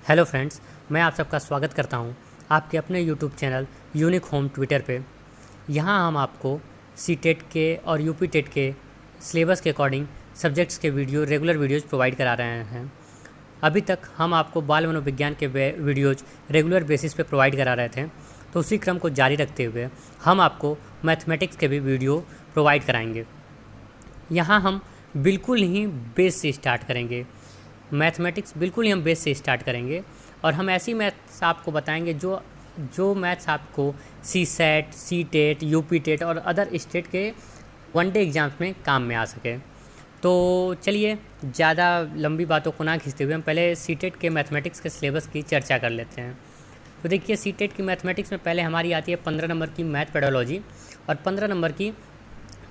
Hello friends, मैं आप सबका स्वागत करता हूं आपके अपने YouTube channel unique home Twitter पे। यहां हम आपको सी टेट के और यूपी टेट के सिलेबस के अकॉर्डिंग सब्जेक्ट्स के रेगुलर वीडियोज़ प्रोवाइड करा रहे हैं। अभी तक हम आपको बाल मनोविज्ञान के वीडियोज़ रेगुलर बेसिस पे प्रोवाइड करा रहे थे, तो उसी क्रम को जारी रखते हुए हम आपको मैथमेटिक्स के भी वीडियो प्रोवाइड कराएंगे। यहाँ हम बिल्कुल ही बेस से स्टार्ट करेंगे। मैथमेटिक्स बिल्कुल ही हम बेस से स्टार्ट करेंगे और हम ऐसी मैथ्स आपको बताएंगे जो मैथ्स आपको C SET, CTET, UPTET और अदर स्टेट के वनडे एग्ज़ाम्स में काम में आ सके। तो चलिए ज़्यादा लंबी बातों को ना खींचते हुए हम पहले सी टेट के मैथमेटिक्स के सिलेबस की चर्चा कर लेते हैं। तो देखिए, सी टेट की मैथमेटिक्स में पहले हमारी आती है 15 नंबर की मैथ पेडोलॉजी और 15 नंबर की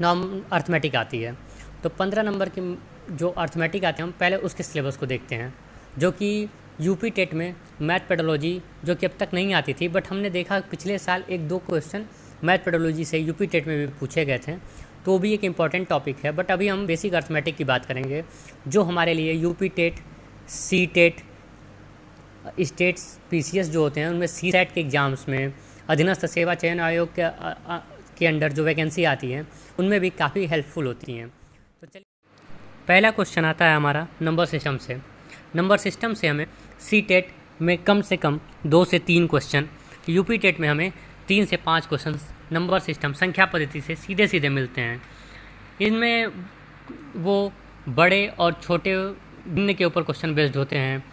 नॉर्म अर्थमेटिक आती है। तो 15 नंबर की जो अर्थमेटिक आते हैं हम पहले उसके सिलेबस को देखते हैं, जो कि यूपी टेट में मैथ पेडोलॉजी जो कि अब तक नहीं आती थी, बट हमने देखा पिछले साल 1-2 क्वेश्चन मैथ पेडोलॉजी से यूपी टेट में भी पूछे गए थे, तो वो भी एक इम्पॉर्टेंट टॉपिक है। बट अभी हम बेसिक अर्थमेटिक की बात करेंगे, जो हमारे लिए UP TET, C TET, states PCS जो होते हैं उनमें सी सेट के एग्ज़ाम्स में अधीनस्थ सेवा चयन आयोग के अंडर जो वैकेंसी आती है उनमें भी काफ़ी हेल्पफुल होती हैं। तो चलिए, पहला क्वेश्चन आता है हमारा नंबर सिस्टम से। नंबर सिस्टम से हमें सी टेट में कम से कम 2 से 3 क्वेश्चन, यूपी टेट में हमें 3 से 5 क्वेश्चन नंबर सिस्टम संख्या पद्धति से सीधे सीधे मिलते हैं। इनमें वो बड़े और छोटे भिन्न के ऊपर क्वेश्चन बेस्ड होते हैं।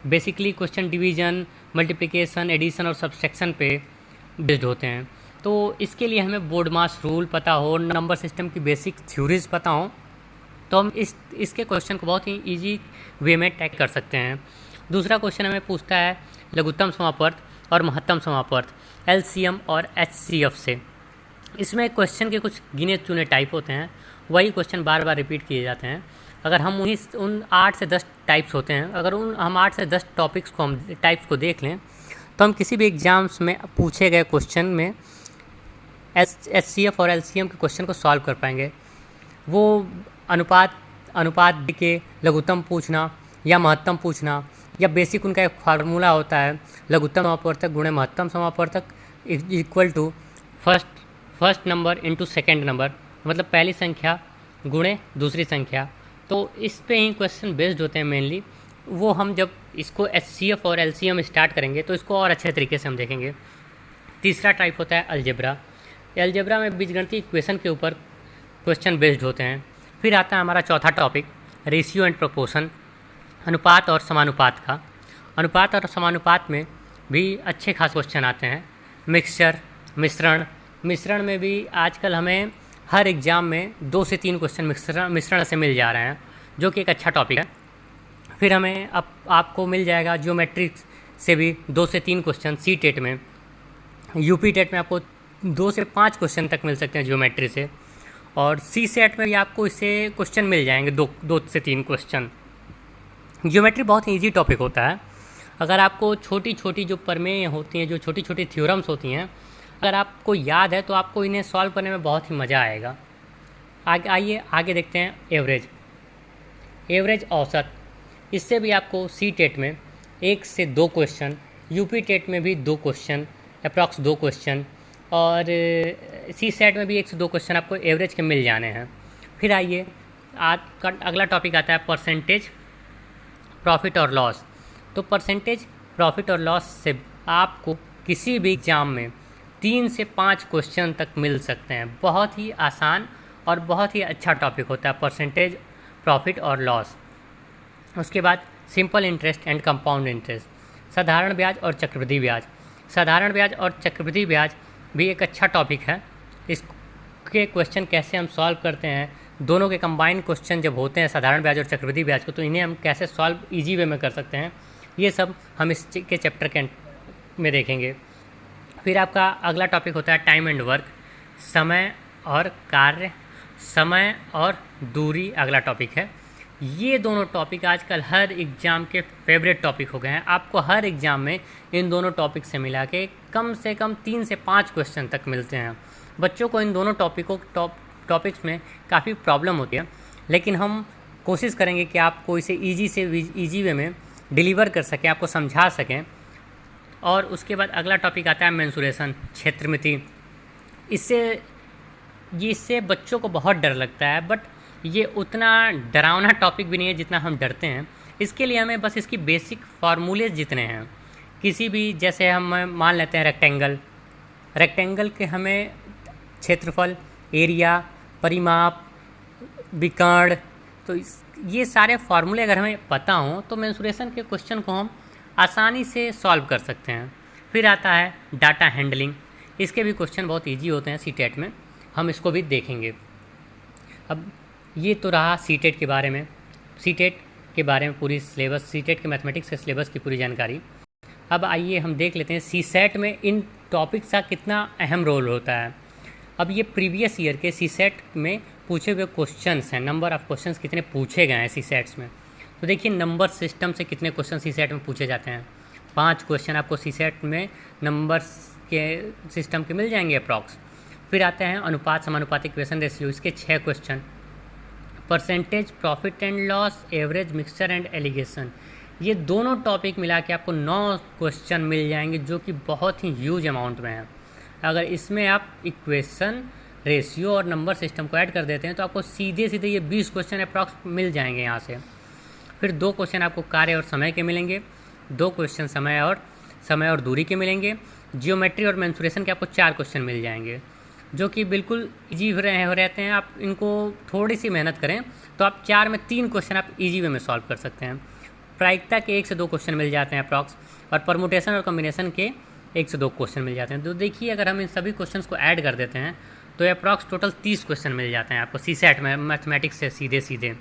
Basically question division, multiplication, addition और सब्सट्रैक्शन पे बेस्ड होते हैं। तो इसके लिए हमें बोर्ड मास रूल पता हो, नंबर सिस्टम की बेसिक थ्योरीज पता हो, तो हम इसके क्वेश्चन को बहुत ही इजी वे में टैग कर सकते हैं। दूसरा क्वेश्चन हमें पूछता है लघुत्तम समापवर्त और महत्तम समापवर्त, एलसीएम और एचसीएफ से। इसमें क्वेश्चन के कुछ गिने चुने टाइप होते हैं, वही क्वेश्चन बार बार रिपीट किए जाते हैं। अगर हम उन 8 से 10 टाइप्स होते हैं, अगर हम 8 से 10 टॉपिक्स को हम टाइप्स को देख लें, तो हम किसी भी एग्ज़ाम्स में पूछे गए क्वेश्चन में एचसीएफ और एलसीएम के क्वेश्चन को सॉल्व कर पाएंगे। वो अनुपात के लघुत्तम पूछना या महत्तम पूछना, या बेसिक उनका एक फार्मूला होता है लघुत्तम समापवर्तक गुणे महत्तम समापवर्तक equal to first number into second number, मतलब पहली संख्या गुणे दूसरी संख्या। तो इस पे ही क्वेश्चन बेस्ड होते हैं मेनली। वो हम जब इसको एचसीएफ और एलसीएम स्टार्ट करेंगे तो इसको और अच्छे तरीके से हम देखेंगे। तीसरा टाइप होता है अलजेब्रा। अलजेब्रा में बीजगणितीय इक्वेशन के ऊपर क्वेश्चन बेस्ड होते हैं। फिर आता है हमारा चौथा टॉपिक रेशियो एंड प्रोपोर्शन, अनुपात और समानुपात का। अनुपात और समानुपात में भी अच्छे खास क्वेश्चन आते हैं। मिक्सचर, मिश्रण में भी आजकल हमें हर एग्ज़ाम में 2 से 3 क्वेश्चन मिश्रण से मिल जा रहे हैं, जो कि एक अच्छा टॉपिक है। फिर हमें अब आपको मिल जाएगा ज्योमेट्री से भी 2 से 3 क्वेश्चन सी टेट में। यूपी टेट में आपको 2 से 5 क्वेश्चन तक मिल सकते हैं ज्योमेट्री से, और सी सेट में भी आपको इससे क्वेश्चन मिल जाएंगे 2 से 3 क्वेश्चन। ज्योमेट्री बहुत ही ईजी टॉपिक होता है। अगर आपको छोटी छोटी जो प्रमेय होती हैं, जो छोटी छोटी थ्योरम्स होती हैं, अगर आपको याद है तो आपको इन्हें सॉल्व करने में बहुत ही मज़ा आएगा। आइए आगे देखते हैं एवरेज औसत। इससे भी आपको सी टेट में 1 से 2 क्वेश्चन, यूपी टेट में भी 2 क्वेश्चन, अप्रॉक्स 2 क्वेश्चन, और सी सेट में भी 1 से 2 क्वेश्चन आपको एवरेज के मिल जाने हैं। फिर आइए आज का अगला टॉपिक आता है परसेंटेज प्रॉफिट और लॉस। तो परसेंटेज प्रॉफिट और लॉस से आपको किसी भी एग्ज़ाम में 3 से 5 क्वेश्चन तक मिल सकते हैं। बहुत ही आसान और बहुत ही अच्छा टॉपिक होता है परसेंटेज प्रॉफिट और लॉस। उसके बाद simple interest and compound interest, साधारण ब्याज और चक्रवृद्धि ब्याज। साधारण ब्याज और चक्रवृद्धि ब्याज भी एक अच्छा टॉपिक है। इसके क्वेश्चन कैसे हम सॉल्व करते हैं, दोनों के कंबाइंड क्वेश्चन जब होते हैं साधारण ब्याज और चक्रवृद्धि ब्याज को, तो इन्हें हम कैसे सॉल्व ईजी वे में कर सकते हैं, ये सब हम इस के चैप्टर के में देखेंगे। फिर आपका अगला टॉपिक होता है टाइम एंड वर्क, समय और कार्य, समय और दूरी अगला टॉपिक है। ये दोनों टॉपिक आजकल हर एग्ज़ाम के फेवरेट टॉपिक हो गए हैं। आपको हर एग्ज़ाम में इन दोनों टॉपिक से मिला के कम से कम 3 से 5 क्वेश्चन तक मिलते हैं। बच्चों को इन दोनों टॉपिक्स में काफ़ी प्रॉब्लम होती है, लेकिन हम कोशिश करेंगे कि आपको इसे ईजी वे में डिलीवर कर सकें, आपको समझा सकें। और उसके बाद अगला टॉपिक आता है मेंसुरेशन, क्षेत्रमिति। इससे बच्चों को बहुत डर लगता है, बट ये उतना डरावना टॉपिक भी नहीं है जितना हम डरते हैं। इसके लिए हमें बस इसकी बेसिक फार्मूले जितने हैं, किसी भी, जैसे हम मान लेते हैं रेक्टेंगल के हमें क्षेत्रफल, एरिया, परिमाप, विकर्ण, तो ये सारे फार्मूले अगर हमें पता हों तो मेंसुरेशन के क्वेश्चन को हम आसानी से सॉल्व कर सकते हैं। फिर आता है डाटा हैंडलिंग। इसके भी क्वेश्चन बहुत इजी होते हैं सीटेट में, हम इसको भी देखेंगे। अब ये तो रहा सीटेट के बारे में, सीटेट के बारे में पूरी सिलेबस, सीटेट के मैथमेटिक्स के सिलेबस की पूरी जानकारी। अब आइए हम देख लेते हैं सीसेट में इन टॉपिक्स का कितना अहम रोल होता है। अब ये प्रीवियस ईयर के सीसेट में पूछे हुए क्वेश्चंस हैं, नंबर ऑफ़ क्वेश्चंस कितने पूछे गए हैं सीसेट्स में। तो देखिए नंबर सिस्टम से कितने क्वेश्चन सीसेट में पूछे जाते हैं। 5 क्वेश्चन आपको सीसेट में नंबर्स के सिस्टम के मिल जाएंगे अप्रॉक्स। फिर आते हैं अनुपात समानुपाती इक्वेशन रेशियो, इसके 6 question. Percentage profit and loss, average, mixture and allegation, ये दोनों टॉपिक मिला के आपको 9 क्वेश्चन मिल जाएंगे, जो कि बहुत ही ह्यूज अमाउंट में है। अगर इसमें आप इक्वेशन, रेशियो और नंबर सिस्टम को ऐड कर देते हैं तो आपको सीधे सीधे ये 20 क्वेश्चन अप्रॉक्स मिल जाएंगे यहाँ से। फिर 2 क्वेश्चन आपको कार्य और समय के मिलेंगे, 2 क्वेश्चन समय और दूरी के मिलेंगे। जियोमेट्री और मेंसुरेशन के आपको 4 क्वेश्चन मिल जाएंगे, जो कि बिल्कुल ईजी हो रहते हैं। आप इनको थोड़ी सी मेहनत करें तो आप 4 में 3 क्वेश्चन आप ईजी वे में सॉल्व कर सकते हैं। प्रायिकता के 1 से 2 क्वेश्चन मिल जाते हैं अप्रॉक्स, और परमुटेशन और कॉम्बिनेशन के 1 से 2 क्वेश्चन मिल जाते हैं। तो देखिए अगर हम इन सभी क्वेश्चंस को ऐड कर देते हैं तो अप्रॉक्स टोटल 30 क्वेश्चन मिल जाते हैं आपको सीसेट में मैथमेटिक्स से सीधे।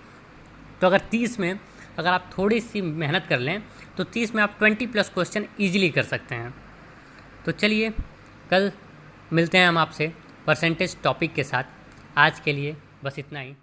तो अगर 30 में अगर आप थोड़ी सी मेहनत कर लें तो 30 में आप 20+ क्वेश्चन ईजिली कर सकते हैं। तो चलिए कल मिलते हैं हम आपसे परसेंटेज टॉपिक के साथ। आज के लिए बस इतना ही।